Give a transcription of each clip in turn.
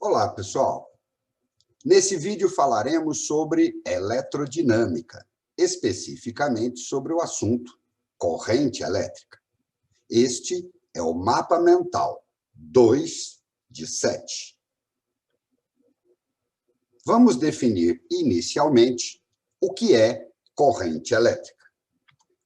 Olá, pessoal! Nesse vídeo falaremos sobre eletrodinâmica, especificamente sobre o assunto corrente elétrica. Este é o mapa mental 2 de 7. Vamos definir inicialmente o que é corrente elétrica.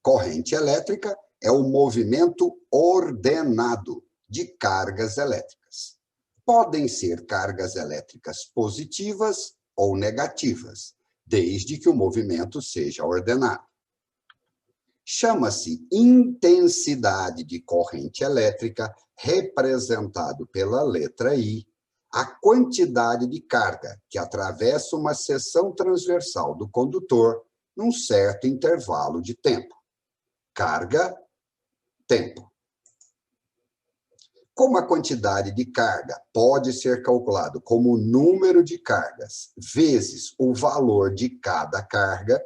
Corrente elétrica é o movimento ordenado de cargas elétricas. Podem ser cargas elétricas positivas ou negativas, desde que o movimento seja ordenado. Chama-se intensidade de corrente elétrica, representado pela letra I, a quantidade de carga que atravessa uma seção transversal do condutor num certo intervalo de tempo. Carga, tempo. Como a quantidade de carga pode ser calculado como o número de cargas vezes o valor de cada carga,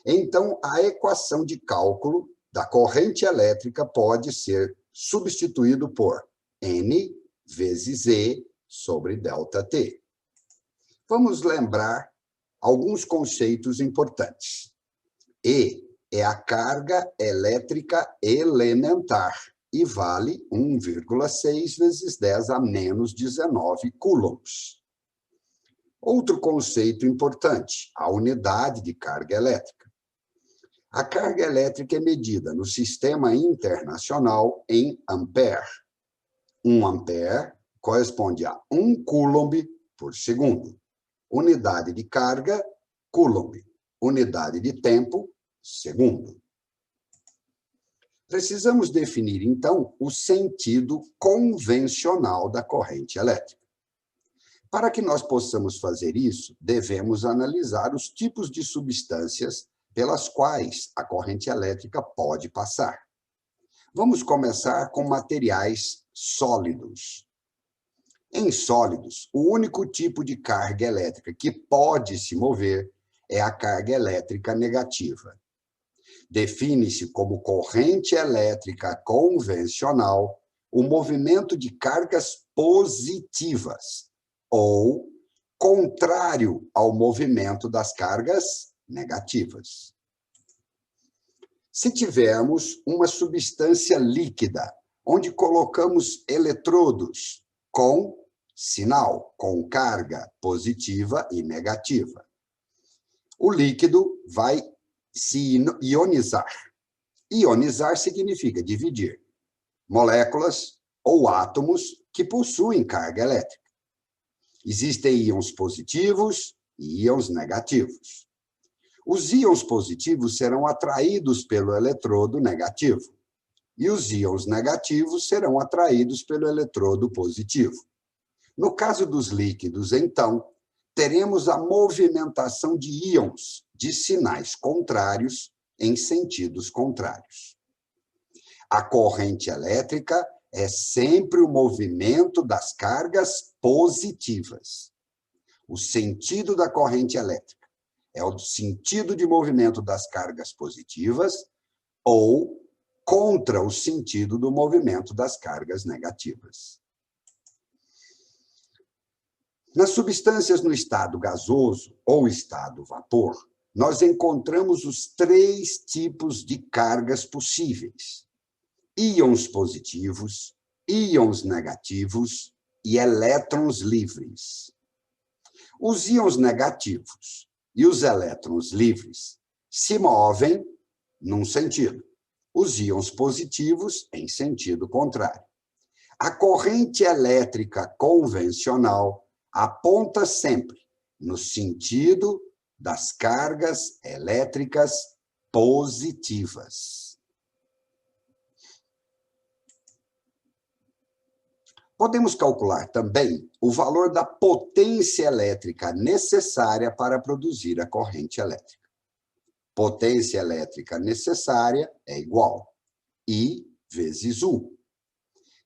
então a equação de cálculo da corrente elétrica pode ser substituído por N vezes E sobre ΔT. Vamos lembrar alguns conceitos importantes. E é a carga elétrica elementar e vale 1,6 vezes 10 a menos 19 coulombs. Outro conceito importante, a unidade de carga elétrica. A carga elétrica é medida no sistema internacional em ampere. 1 ampere corresponde a 1 coulomb por segundo. Unidade de carga, coulomb. Unidade de tempo, segundo. Precisamos definir, então, o sentido convencional da corrente elétrica. Para que nós possamos fazer isso, devemos analisar os tipos de substâncias pelas quais a corrente elétrica pode passar. Vamos começar com materiais sólidos. Em sólidos, o único tipo de carga elétrica que pode se mover é a carga elétrica negativa. Define-se como corrente elétrica convencional o movimento de cargas positivas ou contrário ao movimento das cargas negativas. Se tivermos uma substância líquida, onde colocamos eletrodos com sinal, com carga positiva e negativa, o líquido vai se ionizar. Ionizar significa dividir moléculas ou átomos que possuem carga elétrica. Existem íons positivos e íons negativos. Os íons positivos serão atraídos pelo eletrodo negativo e os íons negativos serão atraídos pelo eletrodo positivo. No caso dos líquidos, então, teremos a movimentação de íons de sinais contrários em sentidos contrários. A corrente elétrica é sempre o movimento das cargas positivas. O sentido da corrente elétrica é o sentido de movimento das cargas positivas ou contra o sentido do movimento das cargas negativas. Nas substâncias no estado gasoso ou estado vapor, nós encontramos os 3 tipos de cargas possíveis: íons positivos, íons negativos e elétrons livres. Os íons negativos e os elétrons livres se movem num sentido, os íons positivos em sentido contrário. A corrente elétrica convencional aponta sempre no sentido das cargas elétricas positivas. Podemos calcular também o valor da potência elétrica necessária para produzir a corrente elétrica. Potência elétrica necessária é igual a I vezes U.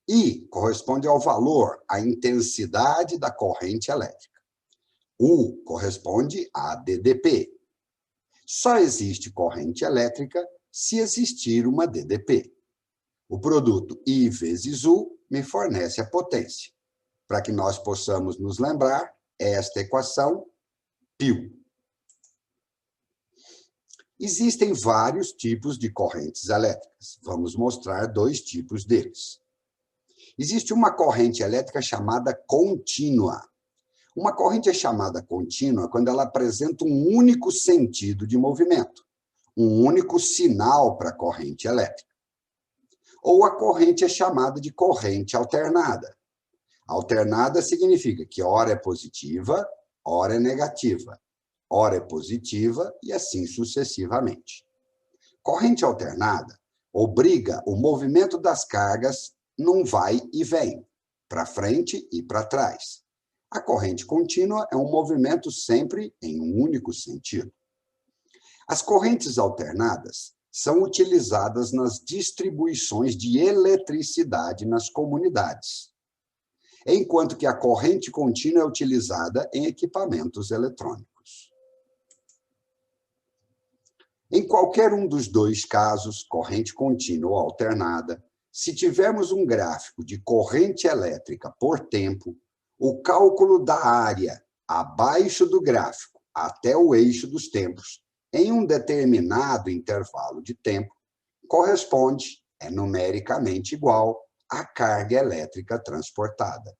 I corresponde ao valor, à intensidade da corrente elétrica. U corresponde a DDP. Só existe corrente elétrica se existir uma DDP. O produto I vezes U me fornece a potência. para que nós possamos nos lembrar, é esta equação, π. Existem vários tipos de correntes elétricas. Vamos mostrar 2 tipos deles. Existe uma corrente elétrica chamada contínua. Uma corrente é chamada contínua quando ela apresenta um único sentido de movimento, um único sinal para a corrente elétrica. Ou a corrente é chamada de corrente alternada. Alternada significa que ora é positiva, ora é negativa, ora é positiva e assim sucessivamente. Corrente alternada obriga o movimento das cargas num vai e vem, para frente e para trás. A corrente contínua é um movimento sempre em um único sentido. As correntes alternadas são utilizadas nas distribuições de eletricidade nas comunidades, enquanto que a corrente contínua é utilizada em equipamentos eletrônicos. Em qualquer um dos 2 casos, corrente contínua ou alternada, se tivermos um gráfico de corrente elétrica por tempo, o cálculo da área abaixo do gráfico até o eixo dos tempos, em um determinado intervalo de tempo, corresponde, é numericamente igual, à carga elétrica transportada.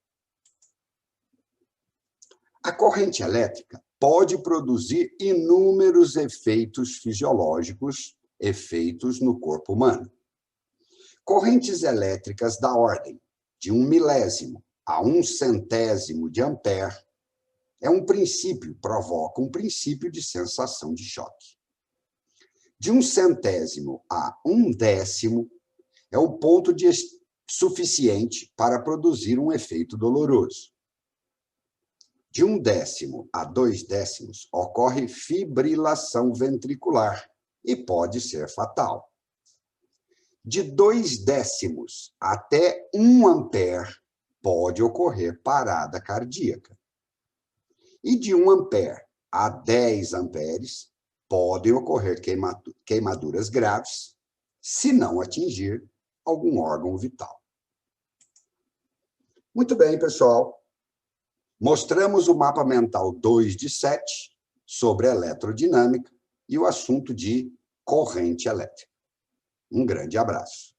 A corrente elétrica pode produzir inúmeros efeitos fisiológicos, efeitos no corpo humano. Correntes elétricas da ordem de 1 milésimo a 1 centésimo de ampere é um princípio, provoca um princípio de sensação de choque. De 1 centésimo a 1 décimo é o ponto suficiente para produzir um efeito doloroso. De 1 décimo a 2 décimos ocorre fibrilação ventricular e pode ser fatal. De 2 décimos até 1 ampere pode ocorrer parada cardíaca. E de 1 ampere a 10 amperes podem ocorrer queimaduras graves, se não atingir algum órgão vital. Muito bem, pessoal. Mostramos o mapa mental 2 de 7 sobre eletrodinâmica e o assunto de corrente elétrica. Um grande abraço.